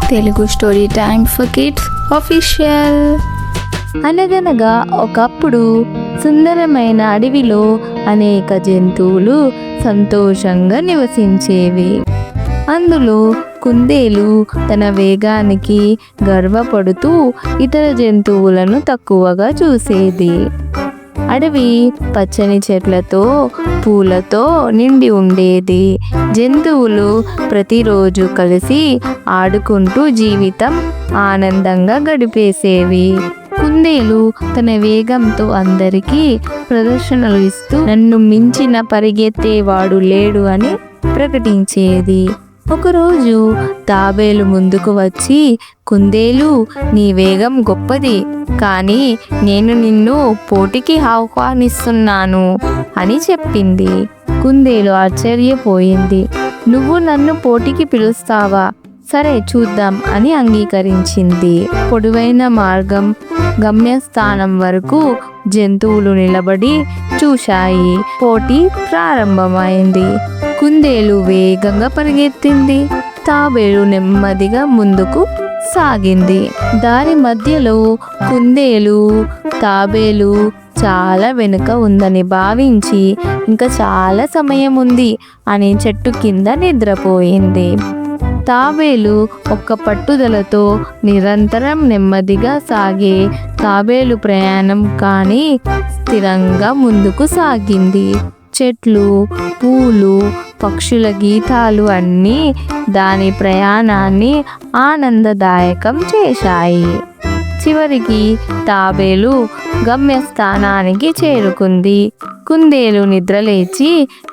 Telugu story time for kids official. అనగనగా ఒకప్పుడు సుందరమైన అడవిలో అనేక జంతువులు సంతోషంగా నివసించేవి. అందులో కుందేలు తన వేగానికి గర్వపడుతూ ఇతర జంతువులను తక్కువగా చూసేది. అడవి పచ్చని చెట్లతో పూలతో నిండి ఉండేది. జంతువులు ప్రతిరోజు కలిసి ఆడుకుంటూ జీవితం ఆనందంగా గడిపేసేవి. కుందేలు తన వేగంతో అందరికీ ప్రదర్శనలు ఇస్తూ నన్ను మించిన పరిగెత్తేవాడు లేడు అని ప్రకటించేది. ఒకరోజు తాబేలు ముందుకు వచ్చి, కుందేలు, నీ వేగం గొప్పది, కానీ నేను నిన్ను పోటీకి ఆహ్వానిస్తున్నాను అని చెప్పింది. కుందేలు ఆశ్చర్యపోయింది. నువ్వు నన్ను పోటీకి పిలుస్తావా? సరే చూద్దాం అని అంగీకరించింది. పొడవైన మార్గం గమ్యస్థానం వరకు జంతువులు నిలబడి చూశాయి. పోటీ ప్రారంభమైంది. కుందేలు వేగంగా పరిగెత్తింది. తాబేలు నెమ్మదిగా ముందుకు సాగింది. దారి మధ్యలో కుందేలు తాబేలు చాలా వెనుక ఉందని భావించి ఇంకా చాలా సమయం ఉంది అని చెట్టు కింద నిద్రపోయింది. తాబేలు ఒక్క పట్టుదలతో నిరంతరం నెమ్మదిగా సాగే తాబేలు ప్రయాణం కానీ స్థిరంగా ముందుకు సాగింది. చెట్లు, పూలు, పక్షుల గీతాలు అన్నీ దాని ప్రయాణాన్ని ఆనందదాయకం చేశాయి. చివరికి తాబేలు గమ్యస్థానానికి చేరుకుంది. కుందేలు నిద్రలేచి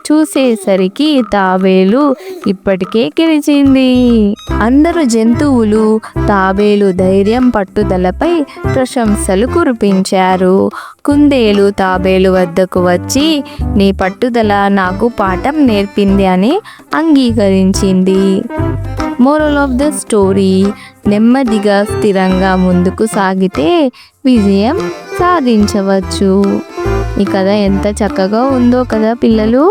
చూసేసరికి తాబేలు ఇప్పటికే గెలిచింది. అందరు జంతువులు తాబేలు ధైర్యం, పట్టుదలపై ప్రశంసలు కురిపించారు. కుందేలు తాబేలు వద్దకు వచ్చి, నీ పట్టుదల నాకు పాఠం నేర్పింది అని అంగీకరించింది. మోరల్ ఆఫ్ ద స్టోరీ: నెమ్మదిగా స్థిరంగా ముందుకు సాగితే విజయం సాధించవచ్చు. ఈ కథ ఎంత చక్కగా ఉందో కదా పిల్లలు.